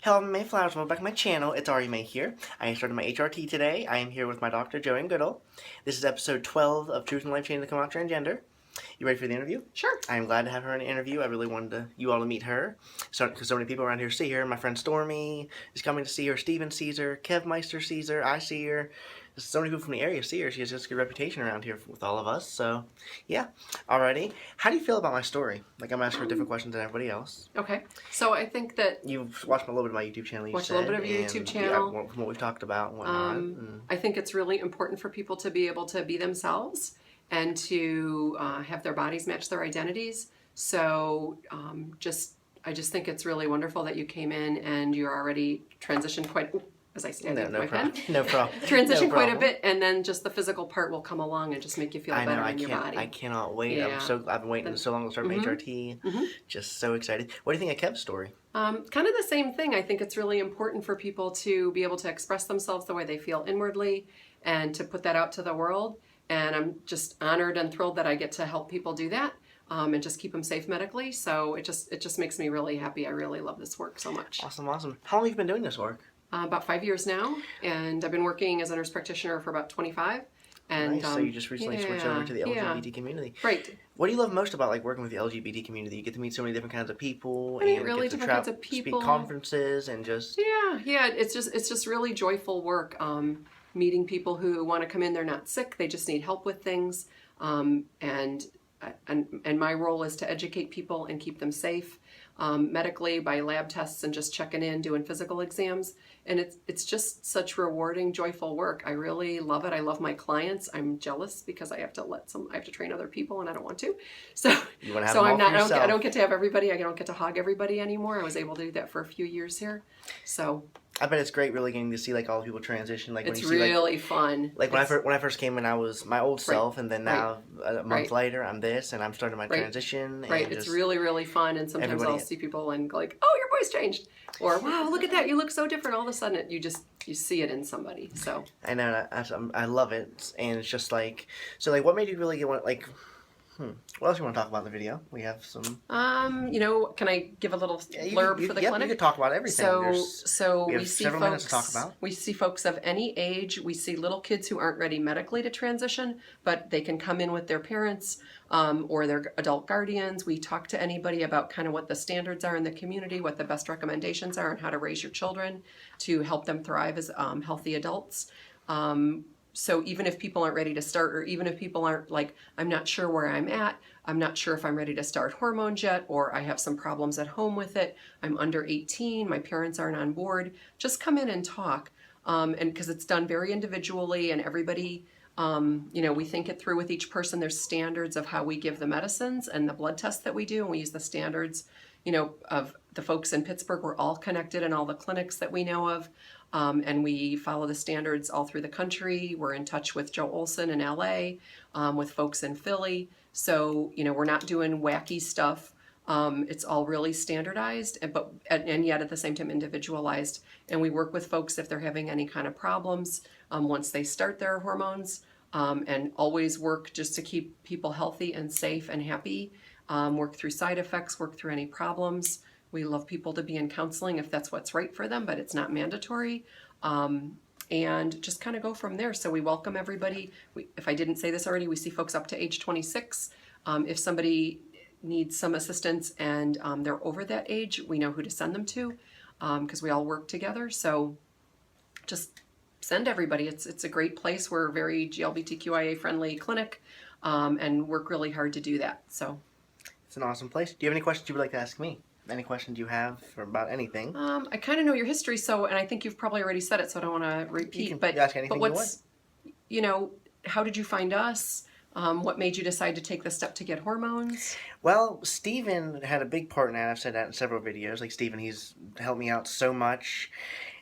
Hello, Mayflowers. Welcome back to my channel. It's Ari May here. I started my HRT today. I am here with my doctor, Joanne Goodall. This is episode 12 of Truth and Life Changing to Come Out Transgender. You ready for the interview? Sure. I am glad to have her in the interview. I really wanted you all to meet her. Because so many people around here see her. My friend Stormy is coming to see her. Steven sees her. Kev Meister sees her. I see her. So many people from the area see her. She has just a good reputation around here with all of us. So, yeah. Alrighty. How do you feel about my story? Like, I'm asking her different questions than everybody else. Okay. So I think that... You've watched a little bit of my YouTube channel, you said. Watched a little bit of your YouTube channel. Yeah, from what we've talked about and whatnot. I think it's really important for people to be able to be themselves and to have their bodies match their identities. So I just think it's really wonderful that you came in and you're already transitioned quite... As I stand with my pen. No problem. Transition quite a bit, and then just the physical part will come along and just make you feel better in your body. I cannot wait. Yeah. I've been waiting so long to start my HRT. Just so excited. What do you think of Kev's story? Kind of the same thing. I think it's really important for people to be able to express themselves the way they feel inwardly and to put that out to the world. And I'm just honored and thrilled that I get to help people do that. And just keep them safe medically. So it just makes me really happy. I really love this work so much. Awesome, awesome. How long have you been doing this work? About 5 years now, and I've been working as a nurse practitioner for about 25. And nice. So you just recently switched over to the LGBT community. Right. What do you love most about working with the LGBT community? You get to meet so many different kinds of people. I mean, really different kinds of people. Speak conferences and just... Yeah. It's just really joyful work. Meeting people who want to come in, they're not sick, they just need help with things. And my role is to educate people and keep them safe medically by lab tests and just checking in, doing physical exams. And it's just such rewarding, joyful work. I really love it. I love my clients. I'm jealous because I have to train other people and I don't want to. So I don't get to have everybody. I don't get to hog everybody anymore. I was able to do that for a few years here. So I bet it's great really getting to see all the people transition. It's really fun. When I first came in, I was my old self, and then now a month later I'm this, and I'm starting my transition. Right. And it's really, really fun, and sometimes I'll see people and oh, your voice changed, or wow, look at that, you look so different. All of a sudden, you see it in somebody. So I know I love it, and it's just what made you really get what else you want to talk about in the video? We have some... can I give a little blurb for the clinic? You could talk about everything. So we have several minutes to talk about. We see folks of any age. We see little kids who aren't ready medically to transition, but they can come in with their parents or their adult guardians. We talk to anybody about kind of what the standards are in the community, what the best recommendations are, and how to raise your children to help them thrive as healthy adults. So even if people aren't ready to start, or even if people aren't I'm not sure where I'm at, I'm not sure if I'm ready to start hormones yet, or I have some problems at home with it, I'm under 18, my parents aren't on board, just come in and talk. And because it's done very individually, and everybody, we think it through with each person. There's standards of how we give the medicines and the blood tests that we do, and we use the standards, of the folks in Pittsburgh. We're all connected in all the clinics that we know of. And we follow the standards all through the country. We're in touch with Joe Olson in LA, with folks in Philly. So, we're not doing wacky stuff. It's all really standardized, and yet at the same time individualized. And we work with folks if they're having any kind of problems once they start their hormones, and always work just to keep people healthy and safe and happy. Work through side effects, work through any problems. We love people to be in counseling if that's what's right for them, but it's not mandatory. And just kind of go from there. So we welcome everybody. If I didn't say this already, we see folks up to age 26. If somebody needs some assistance and they're over that age, we know who to send them to, because we all work together. So just send everybody. It's a great place. We're a very GLBTQIA friendly clinic, and work really hard to do that. So it's an awesome place. Do you have any questions you would like to ask me? Any questions you have about anything? I kind of know your history, and I think you've probably already said it, so I don't want to repeat. You can ask anything you want. How did you find us? What made you decide to take the step to get hormones? Well, Steven had a big part in that. I've said that in several videos. Steven, he's helped me out so much.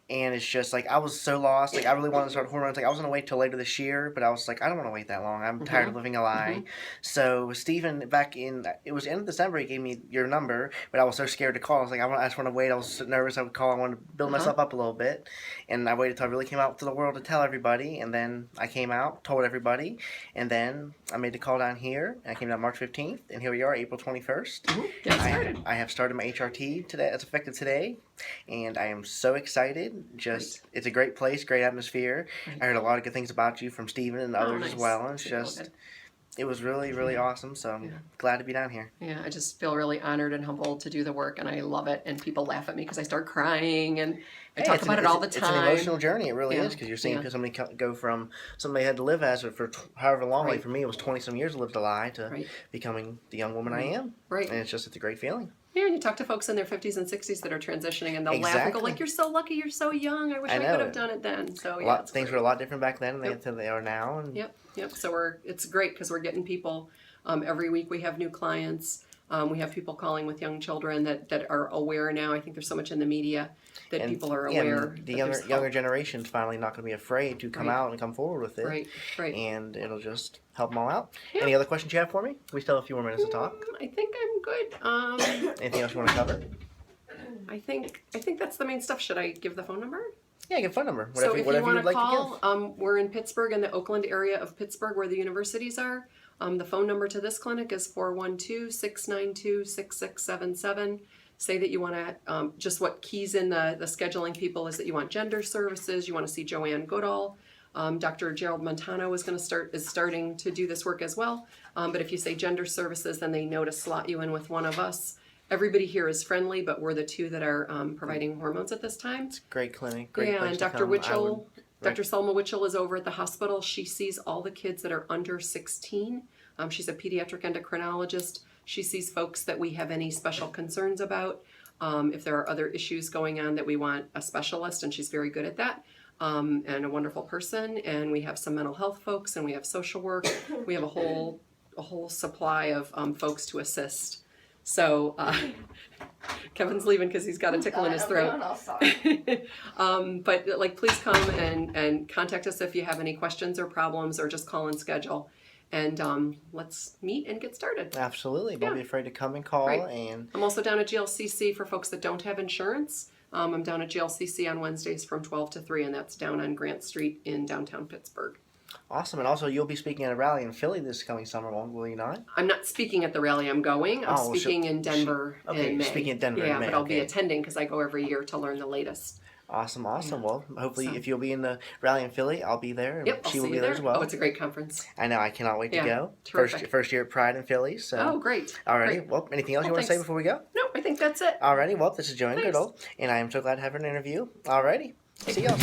And it's just like I was so lost. Like I really wanted to start hormones. Like I was gonna wait till later this year, but I was like, I don't want to wait that long. I'm tired of living a lie. So Stephen, back in it was end of December, he gave me your number, but I was so scared to call. I was like, I just want to wait. I was so nervous. I would call. I wanted to build myself up a little bit, and I waited till I really came out to the world to tell everybody. And then I came out, told everybody, and then I made the call down here. And I came down March 15th, and here we are, April 21st. I have started my HRT today. It's effective today, and I am so excited. Just it's a great place, great atmosphere. I heard a lot of good things about you from Stephen and others as well. And it's just it was really, really awesome. So I'm glad to be down here. Yeah, I just feel really honored and humbled to do the work, and I love it. And people laugh at me because I start crying, and I talk about it all the time. It's an emotional journey. It really is, because you're seeing somebody go from somebody had to live as it for however long. Like for me, it was 20-some years to live a lie to becoming the young woman I am. And it's a great feeling. Yeah, and you talk to folks in their 50s and 60s that are transitioning, and they'll laugh and go like, "You're so lucky. You're so young. I wish I could have done it then." So things were a lot different back then than they are now. And Yep. So it's great because we're getting people. Every week we have new clients. We have people calling with young children that are aware now. I think there's so much in the media that people are aware. The younger generation's finally not going to be afraid to come out and come forward with it. Right. And it'll just help them all out. Yeah. Any other questions you have for me? We still have a few more minutes to talk. I think I'm good. Anything else you want to cover? I think that's the main stuff. Should I give the phone number? Yeah, give a phone number. So if you want to call, we're in Pittsburgh, in the Oakland area of Pittsburgh where the universities are. The phone number to this clinic is 412-692-6677. Say that you want to, just what keys in the scheduling people is that you want gender services, you want to see Joanne Goodall. Dr. Gerald Montano is starting to do this work as well. But if you say gender services, then they know to slot you in with one of us. Everybody here is friendly, but we're the two that are providing hormones at this time. It's a great clinic, great place and to Dr. come. Witchell, Dr. Selma Witchell is over at the hospital. She sees all the kids that are under 16. She's a pediatric endocrinologist. She sees folks that we have any special concerns about. If there are other issues going on that we want a specialist, and she's very good at that. And a wonderful person. And we have some mental health folks, and we have social work. We have a whole supply of folks to assist. So Kevin's leaving because he's got a tickle in his throat. But please come and contact us if you have any questions or problems, or just call and schedule. And let's meet and get started. Absolutely. Don't be afraid to come and call. And I'm also down at GLCC for folks that don't have insurance. I'm down at GLCC on Wednesdays from 12 to 3, and that's down on Grant Street in downtown Pittsburgh. Awesome. And also, you'll be speaking at a rally in Philly this coming summer, will you not? I'm not speaking at the rally I'm going. I'm speaking in Denver in May. Speaking in Denver in May. Yeah, but I'll be attending because I go every year to learn the latest. Awesome. Well, hopefully if you'll be in the rally in Philly, I'll be there. Yep, she will be there as well. Oh, it's a great conference. I know. I cannot wait to go. Terrific. First year at Pride in Philly. So. Oh, great. Alrighty. Great. Well, anything else you want to say before we go? No, I think that's it. Alrighty. Well, this is Joanne Goodall, and I am so glad to have her interview. Alrighty. See y'all.